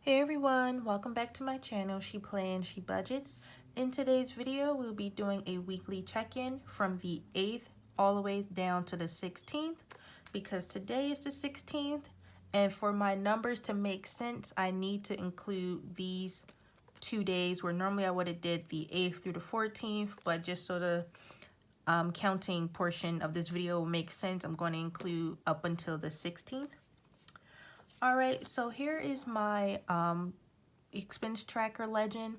Hey everyone, welcome back to my channel, She Plans, She Budgets. In today's video, we'll be doing a weekly check-in from the 8th all the way down to the 16th because today is the 16th, and for my numbers to make sense, I need to include these 2 days where normally I would have did the 8th through the 14th, but just so the counting portion of this video will make sense, I'm going to include up until the 16th. Alright, so here is my expense tracker legend.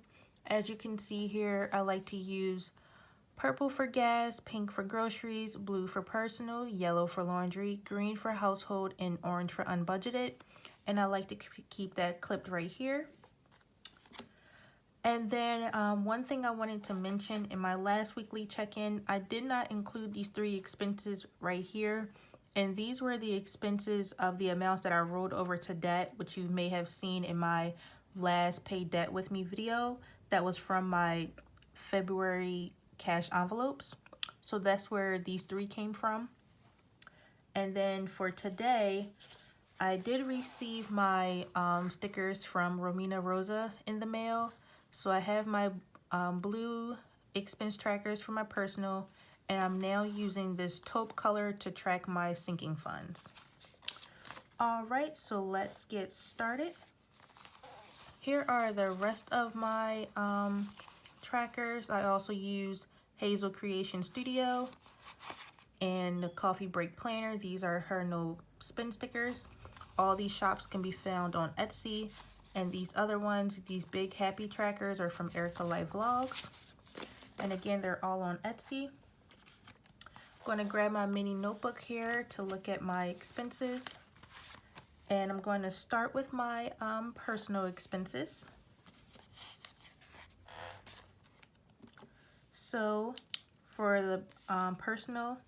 As you can see here, I like to use purple for gas, pink for groceries, blue for personal, yellow for laundry, green for household, and orange for unbudgeted. And I like to keep that clipped right here. And then one thing I wanted to mention in my last weekly check-in, I did not include these 3 expenses right here. And these were the expenses of the amounts that I rolled over to debt, which you may have seen in my last Pay Debt With Me video. That was from my February cash envelopes. So that's where these 3 came from. And then for today, I did receive my stickers from Romina Rosa in the mail. So I have my blue expense trackers for my personal, and I'm now using this taupe color to track my sinking funds. Alright, so let's get started. Here are the rest of my trackers. I also use Hazel Creation Studio and the Coffee Break Planner. These are her no spin stickers. All these shops can be found on Etsy. And these other ones, these big happy trackers, are from Erica Life Vlogs. And again, they're all on Etsy. I'm going to grab my mini notebook here to look at my expenses. And I'm going to start with my personal expenses. So for the personal,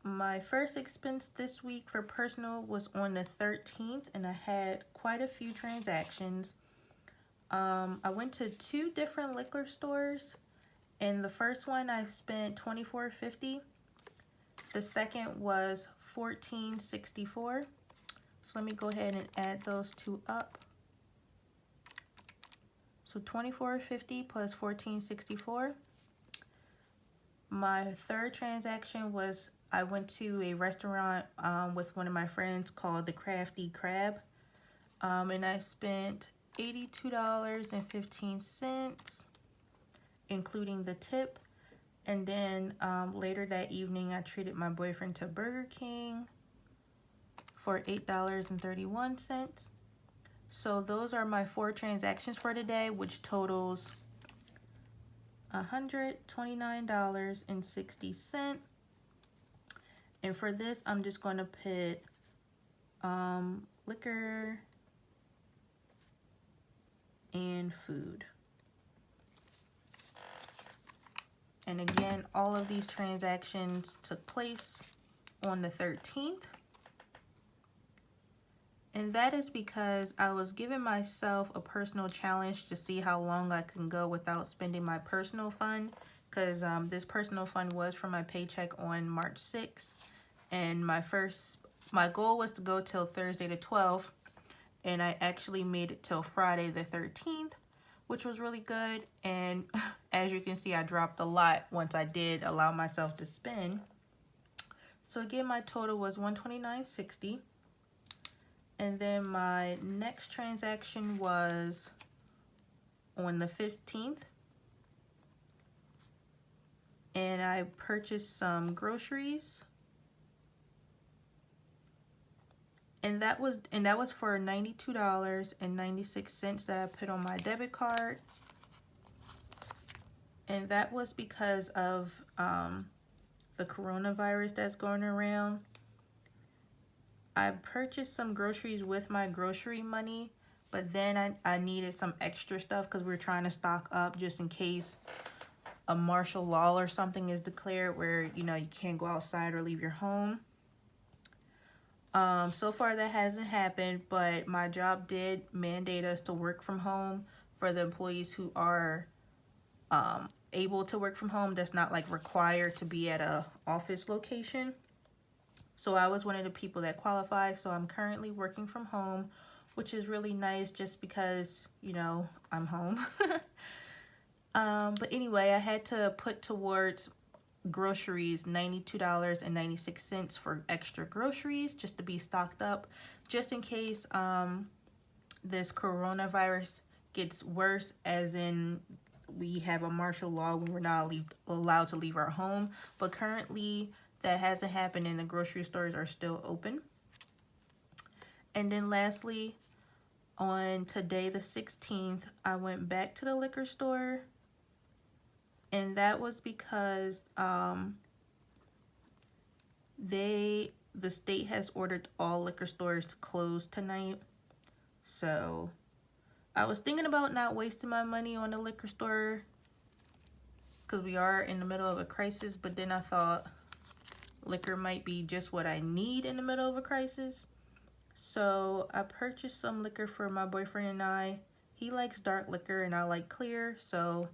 my first expense this week for personal was on the 13th, and I had quite a few transactions. I went to 2 different liquor stores, and the first one I spent $24.50. The second was $14.64. So let me go ahead and add those 2 up. So $24.50 plus $14.64. My third transaction was I went to a restaurant with one of my friends called the Crafty Crab, and I spent $82.15, including the tip. And then later that evening, I treated my boyfriend to Burger King for $8.31. So those are my 4 transactions for today, which totals $129.60. And for this, I'm just going to put liquor and food. And again, all of these transactions took place on the 13th. And that is because I was giving myself a personal challenge to see how long I can go without spending my personal fund. Because this personal fund was from my paycheck on March 6th. And my goal was to go till Thursday the 12th. And I actually made it till Friday the 13th, which was really good. And as you can see, I dropped a lot once I did allow myself to spend. So again, my total was $129.60. And then my next transaction was on the 15th. And I purchased some groceries. And that was for $92.96 that I put on my debit card. And that was because of the coronavirus that's going around. I purchased some groceries with my grocery money, but then I needed some extra stuff because we were trying to stock up just in case a martial law or something is declared where, you can't go outside or leave your home. So far that hasn't happened, but my job did mandate us to work from home for the employees who are able to work from home. That's not like required to be at a office location. So I was one of the people that qualified. So I'm currently working from home which is really nice just because, you know, I'm home. But anyway, I had to put towards groceries $92.96 for extra groceries just to be stocked up, just in case this coronavirus gets worse, as in we have a martial law when we're not allowed to leave our home. But currently that hasn't happened and the grocery stores are still open. And then lastly, on today the 16th, I went back to the liquor store, and that was because the state has ordered all liquor stores to close tonight. So I was thinking about not wasting my money on the liquor store because we are in the middle of a crisis, but then I thought liquor might be just what I need in the middle of a crisis. So I purchased some liquor for my boyfriend and I. He likes dark liquor and I like clear, so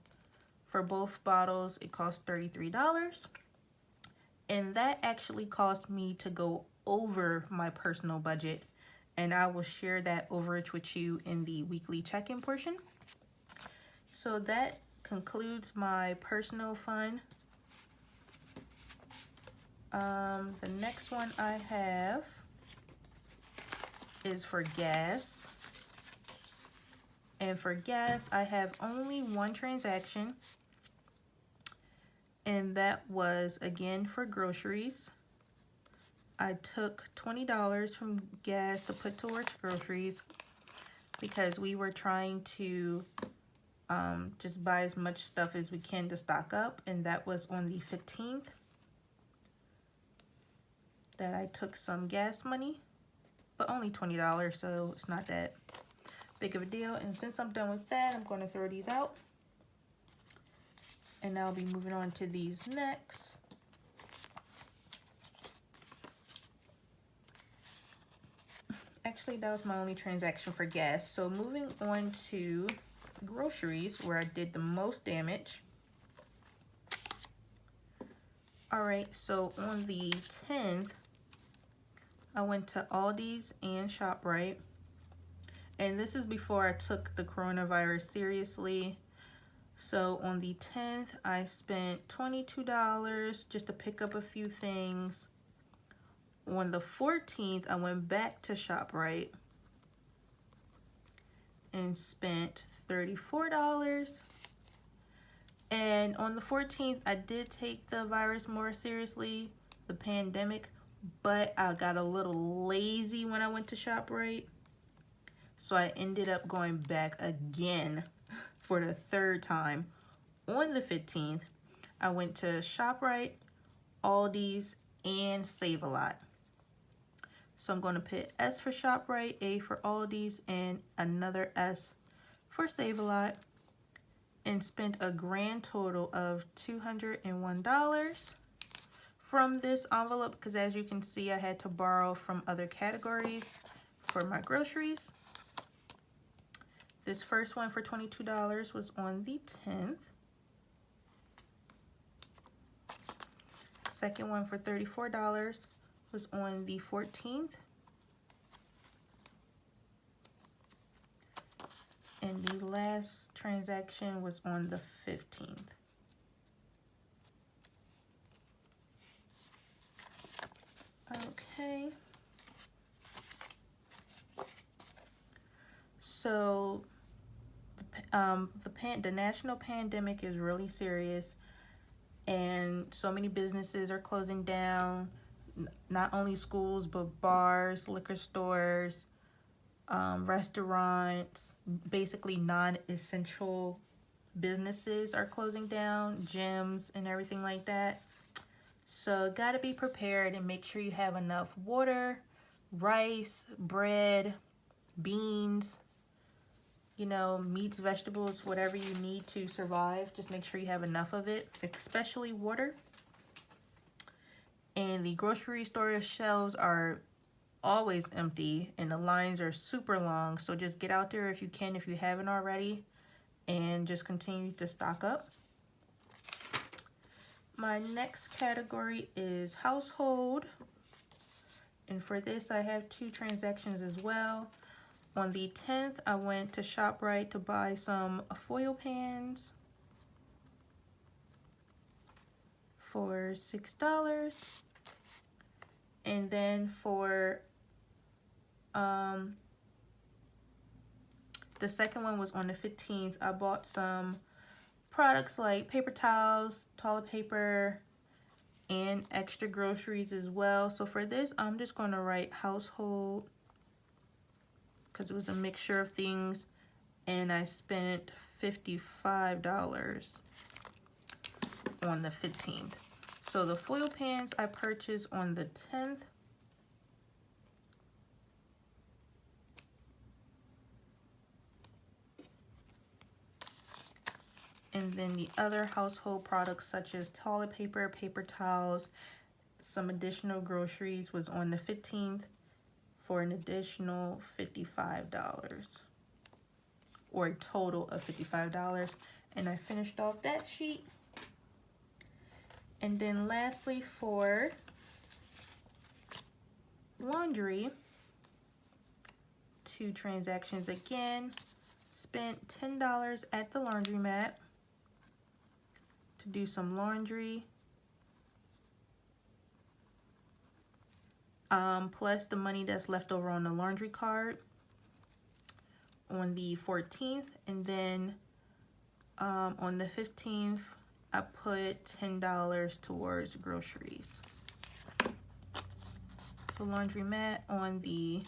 for both bottles it cost $33. And that actually caused me to go over my personal budget, and I will share that overage with you in the weekly check-in portion. So that concludes my personal fund. The next one I have is for gas. And for gas, I have only one transaction, and that was again for groceries. I took $20 from gas to put towards groceries because we were trying to just buy as much stuff as we can to stock up, and that was on the 15th that I took some gas money, but only $20, so it's not that big of a deal. And since I'm done with that, I'm going to throw these out, and I'll be moving on to these next. Actually, that was my only transaction for gas. So moving on to groceries, where I did the most damage. All right, so on the 10th, I went to Aldi's and ShopRite. And this is before I took the coronavirus seriously. So on the 10th, I spent $22 just to pick up a few things. On the 14th, I went back to ShopRite and spent $34. And on the 14th, I did take the virus more seriously, the pandemic, but I got a little lazy when I went to ShopRite. So I ended up going back again for the third time. On the 15th, I went to ShopRite, Aldi's, and Save-A-Lot. So I'm going to put S for ShopRite, A for Aldi's, and another S for Save-A-Lot, and spent a grand total of $201 from this envelope, because as you can see, I had to borrow from other categories for my groceries. This first one for $22 was on the 10th. Second one for $34 was on the 14th. And the last transaction was on the 15th. Okay. So the national pandemic is really serious, and so many businesses are closing down. Not only schools, but bars, liquor stores, restaurants, basically non-essential businesses are closing down, gyms and everything like that. So gotta be prepared and make sure you have enough water, rice, bread, beans, you know, meats, vegetables, whatever you need to survive. Just make sure you have enough of it, especially water. And the grocery store shelves are always empty and the lines are super long. So just get out there if you can, if you haven't already, and just continue to stock up. My next category is household. And for this, I have two transactions as well. On the 10th, I went to ShopRite to buy some foil pans for $6. And then for the second one was on the 15th. I bought some products like paper towels, toilet paper, and extra groceries as well. So for this, I'm just going to write household because it was a mixture of things, and I spent $55 on the 15th. So the foil pans I purchased on the 10th. And then the other household products such as toilet paper, paper towels, some additional groceries was on the 15th for an additional $55, or a total of $55. And I finished off that sheet. And then lastly, for laundry, 2 transactions again. Spent $10 at the laundromat to do some laundry, plus the money that's left over on the laundry card on the 14th. And then on the 15th, I put $10 towards groceries. So laundromat on the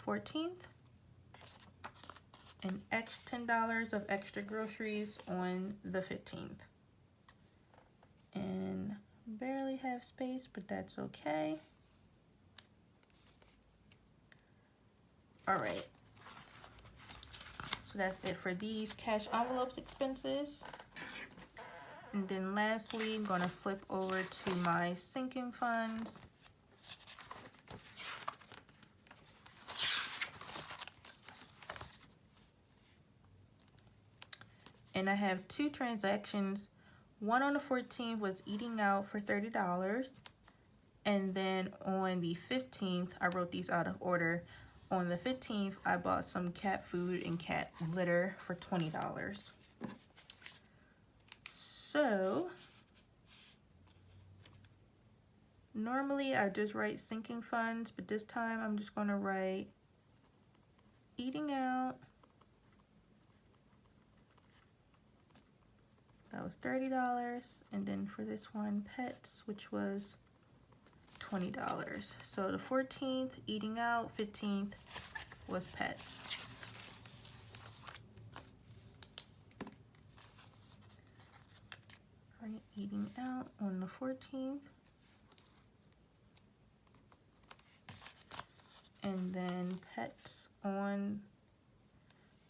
14th, and $10 of extra groceries on the 15th. And barely have space, but that's okay. All right. So that's it for these cash envelopes expenses. And then lastly, I'm going to flip over to my sinking funds. And I have 2 transactions. One on the 14th was eating out for $30. And then on the 15th, I wrote these out of order. On the 15th, I bought some cat food and cat litter for $20. So normally I just write sinking funds, but this time I'm just going to write eating out. That was $30. And then for this one, pets, which was $20. So the 14th, eating out, 15th was pets. Right, eating out on the 14th. And then pets on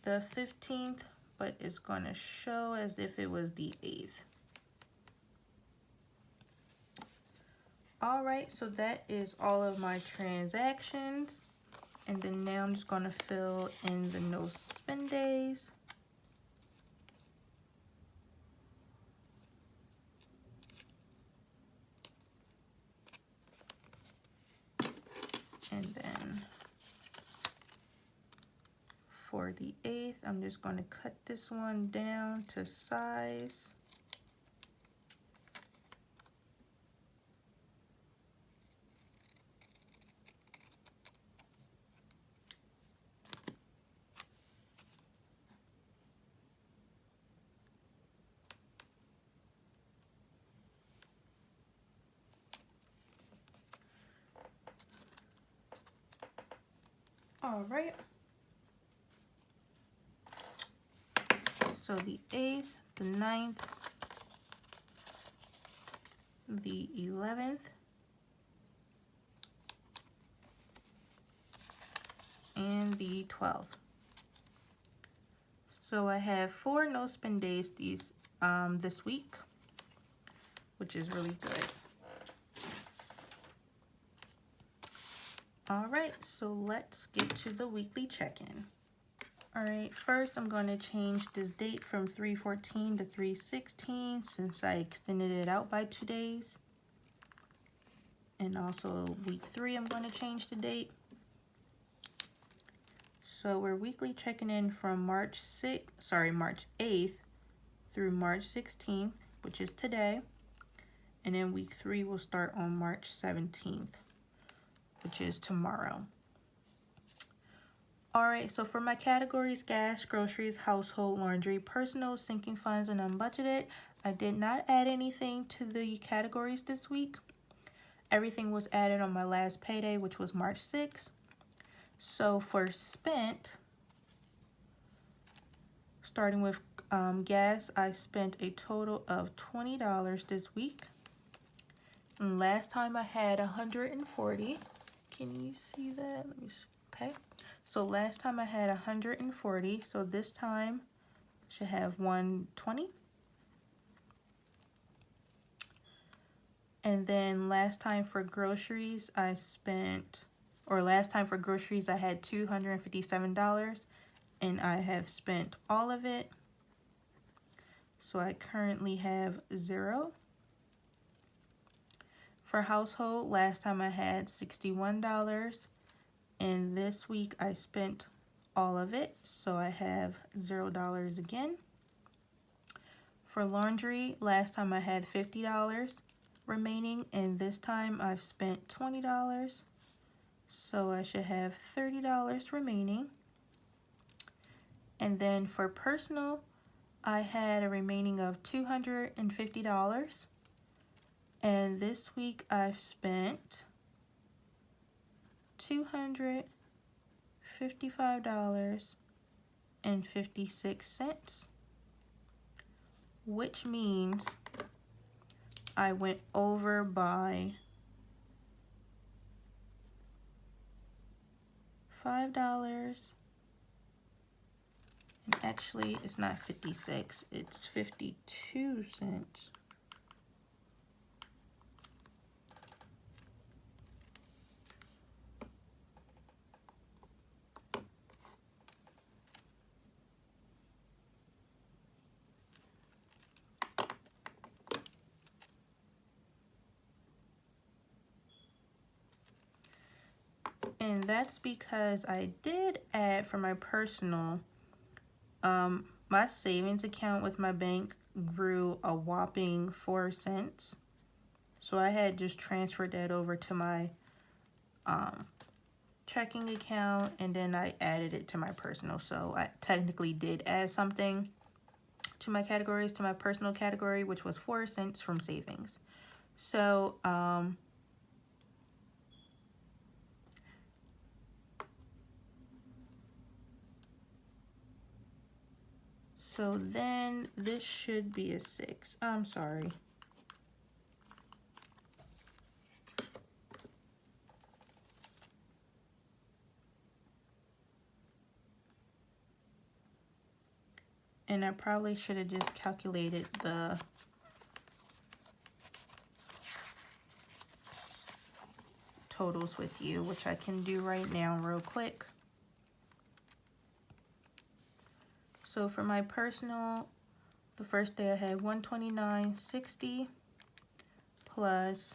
the 15th, but it's going to show as if it was the 8th. All right, so that is all of my transactions. And then now I'm just going to fill in the no spend days. And then for the 8th, I'm just going to cut this one down to size. All right. So the 8th, the 9th, the 11th, and the 12th. So I have 4 no spend days this week, which is really good. All right, so let's get to the weekly check-in. All right, first I'm going to change this date from 3/14 to 3/16 since I extended it out by 2 days. And also week 3, I'm going to change the date. So we're weekly checking in from March 8th through March 16th, which is today. And then week 3 will start on March 17th, which is tomorrow. Alright, so for my categories, gas, groceries, household, laundry, personal, sinking funds, and unbudgeted, I did not add anything to the categories this week. Everything was added on my last payday, which was March 6th. So for spent, starting with gas, I spent a total of $20 this week. And last time I had 140. Can you see that? Let me see. Okay. So last time I had 140. So this time I should have 120. And then last time for groceries, I had $257, and I have spent all of it. So I currently have 0. For household, last time I had $61, and this week I spent all of it, so I have $0 again. For laundry, last time I had $50 remaining, and this time I've spent $20, so I should have $30 remaining. And then for personal, I had a remaining of $250, and this week I've spent $255.56, which means I went over by $5. And actually, it's not 56, it's 52 cents. And that's because I did add for my personal, my savings account with my bank grew a whopping 4 cents. So I had just transferred that over to my checking account, and then I added it to my personal. So I technically did add something to my categories, to my personal category, which was 4 cents from savings. So so then this should be a 6. I'm sorry. And I probably should have just calculated the totals with you, which I can do right now real quick. So for my personal, the first day I had $129.60 plus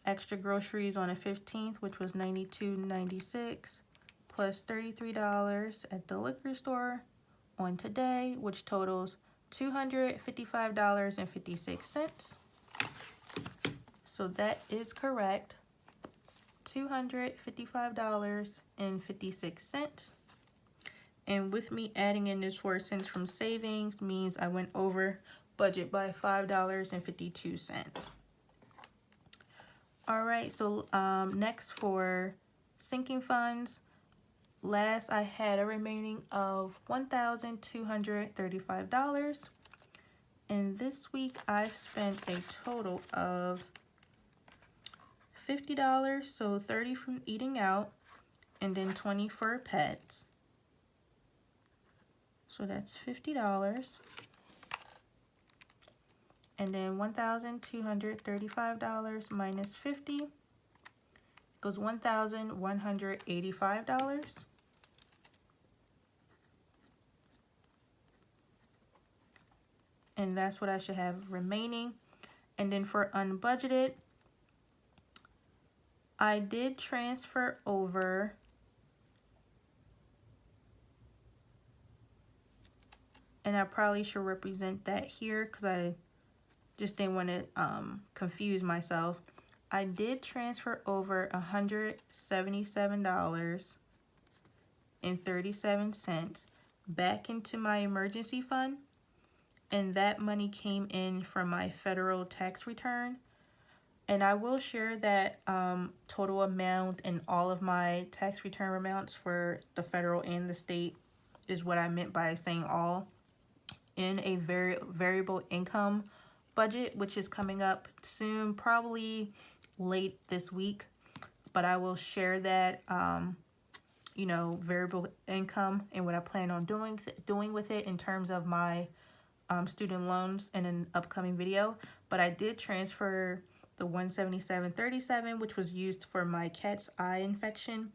extra groceries on the 15th, which was $92.96, plus $33 at the liquor store on today, which totals $255.56. So that is correct. $255.56. And with me adding in this 4 cents from savings means I went over budget by $5.52. All right, so next for sinking funds, last I had a remaining of $1,235. And this week I've spent a total of $50, so $30 from eating out, and then $20 for pets. So that's $50. And then $1,235 minus 50 goes $1,185. And that's what I should have remaining. And then for unbudgeted, I did transfer over and I probably should represent that here because I just didn't want to confuse myself. I did transfer over $177.37 back into my emergency fund, and that money came in from my federal tax return. And I will share that total amount and all of my tax return amounts for the federal and the state is what I meant by saying all in a variable income budget, which is coming up soon, probably late this week. But I will share that, you know, variable income and what I plan on doing with it in terms of my student loans in an upcoming video. But I did transfer the $177.37, which was used for my cat's eye infection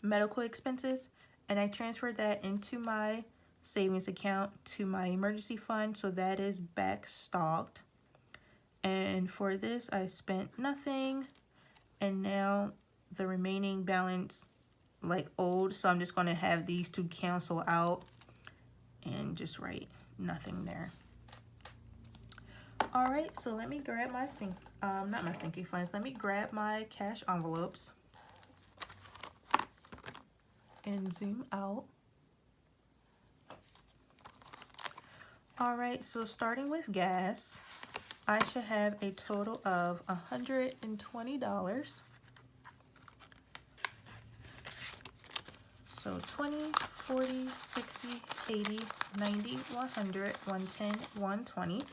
medical expenses, and I transferred that into my savings account to my emergency fund, so that is backstocked. And for this I spent nothing, and now the remaining balance like owed, so I'm just going to have these two cancel out and just write nothing there. All right, so let me grab my not my sinking funds. Let me grab my cash envelopes and zoom out. All right, so starting with gas, I should have a total of $120. So 20, 40, 60, 80, 90, 100, 110, 120.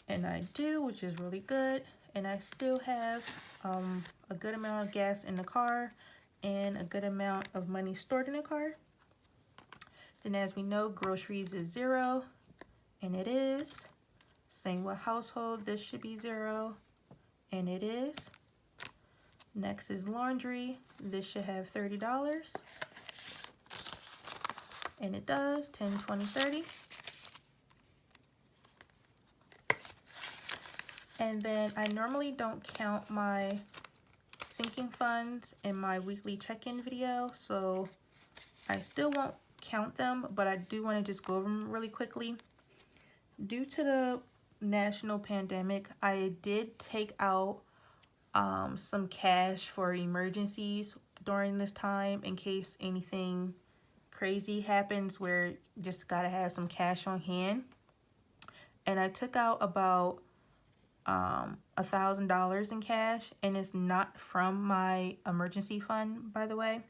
And I do, which is really good. And I still have a good amount of gas in the car and a good amount of money stored in the car. Then as we know, groceries is 0, and it is. Same with household, this should be 0, and it is. Next is laundry, this should have $30, and it does, 10, 20, 30. And then I normally don't count my sinking funds in my weekly check-in video, so I still won't count them, but I do want to just go over them really quickly. Due to the national pandemic, I did take out some cash for emergencies during this time in case anything crazy happens where you just gotta have some cash on hand. And I took out about $1,000 in cash, and it's not from my emergency fund, by the way.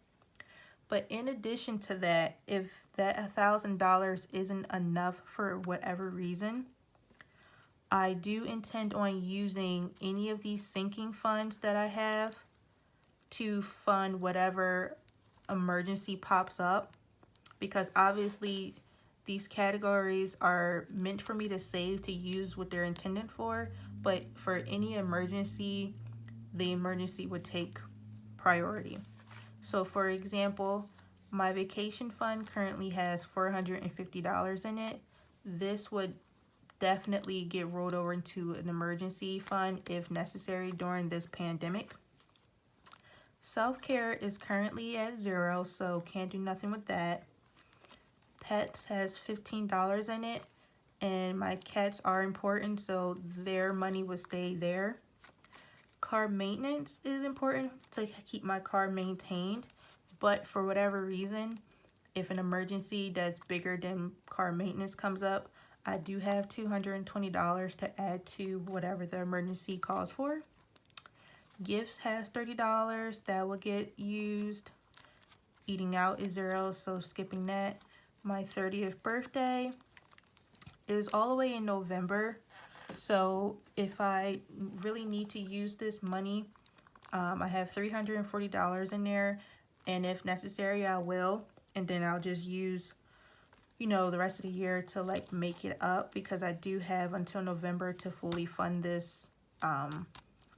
But in addition to that, if that $1,000 isn't enough for whatever reason, I do intend on using any of these sinking funds that I have to fund whatever emergency pops up, because obviously these categories are meant for me to save to use what they're intended for, but for any emergency, the emergency would take priority. So for example, my vacation fund currently has $450 in it. This would definitely get rolled over into an emergency fund if necessary during this pandemic. Self-care is currently at 0, so can't do nothing with that. Pets has $15 in it, and my cats are important, so their money will stay there. Car maintenance is important to keep my car maintained, but for whatever reason, if an emergency that's bigger than car maintenance comes up, I do have $220 to add to whatever the emergency calls for. Gifts has $30 that will get used. Eating out is 0, so skipping that. My 30th birthday is all the way in November, so if I really need to use this money, I have $340 in there, and if necessary I will, and then I'll just use, you know, the rest of the year to like make it up, because I do have until November to fully fund this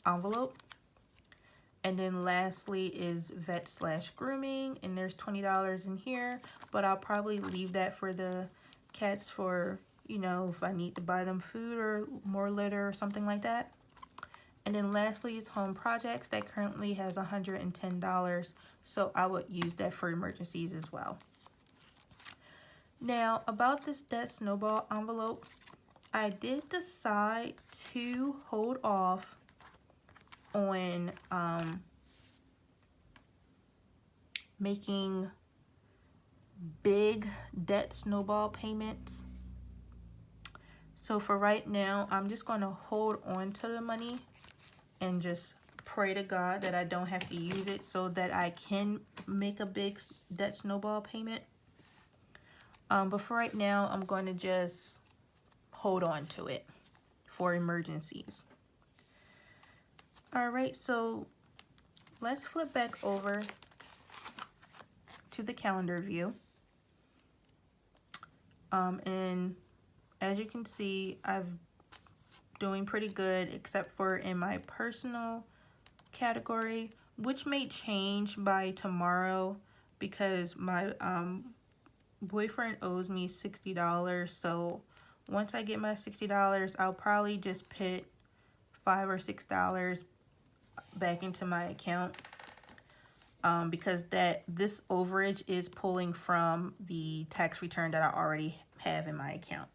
envelope. And then lastly is vet/grooming, and there's $20 in here, but I'll probably leave that for the cats for, you know, if I need to buy them food or more litter or something like that. And then lastly is home projects that currently has $110, so I would use that for emergencies as well. Now, about this debt snowball envelope, I did decide to hold off on making big debt snowball payments. So for right now, I'm just going to hold on to the money and just pray to God that I don't have to use it so that I can make a big debt snowball payment. But for right now, I'm going to just hold on to it for emergencies. All right, so let's flip back over to the calendar view. And as you can see, I'm doing pretty good except for in my personal category, which may change by tomorrow because my boyfriend owes me $60. So once I get my $60, I'll probably just put $5 or $6 back into my account. Because this overage is pulling from the tax return that I already have in my account.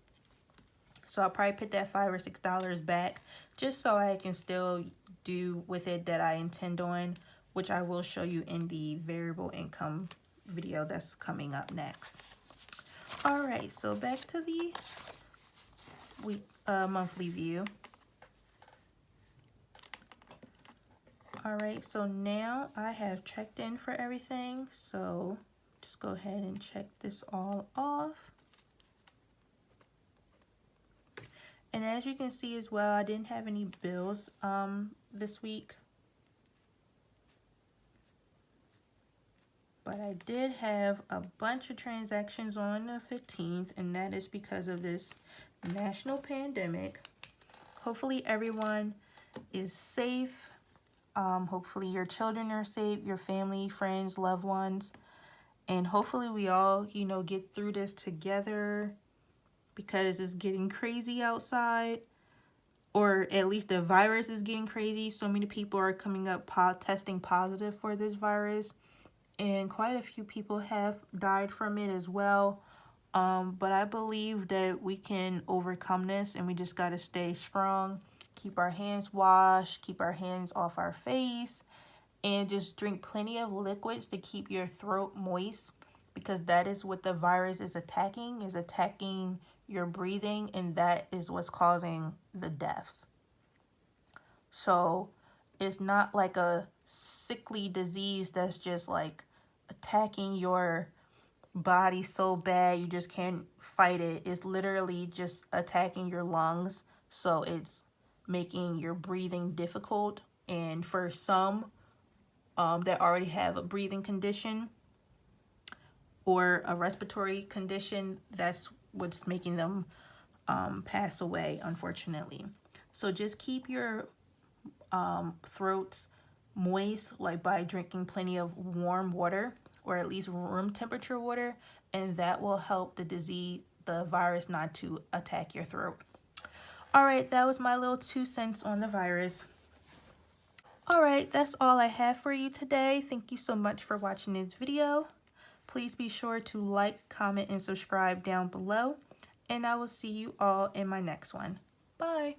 So I'll probably put that $5 or $6 back just so I can still do with it that I intend on, which I will show you in the variable income video that's coming up next. All right, so back to the monthly view. All right, so now I have checked in for everything. So just go ahead and check this all off. And as you can see as well, I didn't have any bills this week. But I did have a bunch of transactions on the 15th, and that is because of this national pandemic. Hopefully everyone is safe. Hopefully your children are safe, your family, friends, loved ones. And hopefully we all, get through this together because it's getting crazy outside. Or at least the virus is getting crazy. So many people are coming up testing positive for this virus. And quite a few people have died from it as well. But I believe that we can overcome this and we just got to stay strong. Keep our hands washed, keep our hands off our face, and just drink plenty of liquids to keep your throat moist because that is what the virus is attacking your breathing, and that is what's causing the deaths. So it's not like a sickly disease that's just like attacking your body so bad you just can't fight it. It's literally just attacking your lungs, so it's making your breathing difficult. And for some that already have a breathing condition or a respiratory condition, that's what's making them pass away, unfortunately. So just keep your throats moist, like by drinking plenty of warm water or at least room temperature water, and that will help the virus not to attack your throat. All right, that was my little 2 cents on the virus. All right, that's all I have for you today. Thank you so much for watching this video. Please be sure to like, comment, and subscribe down below, and I will see you all in my next one. Bye.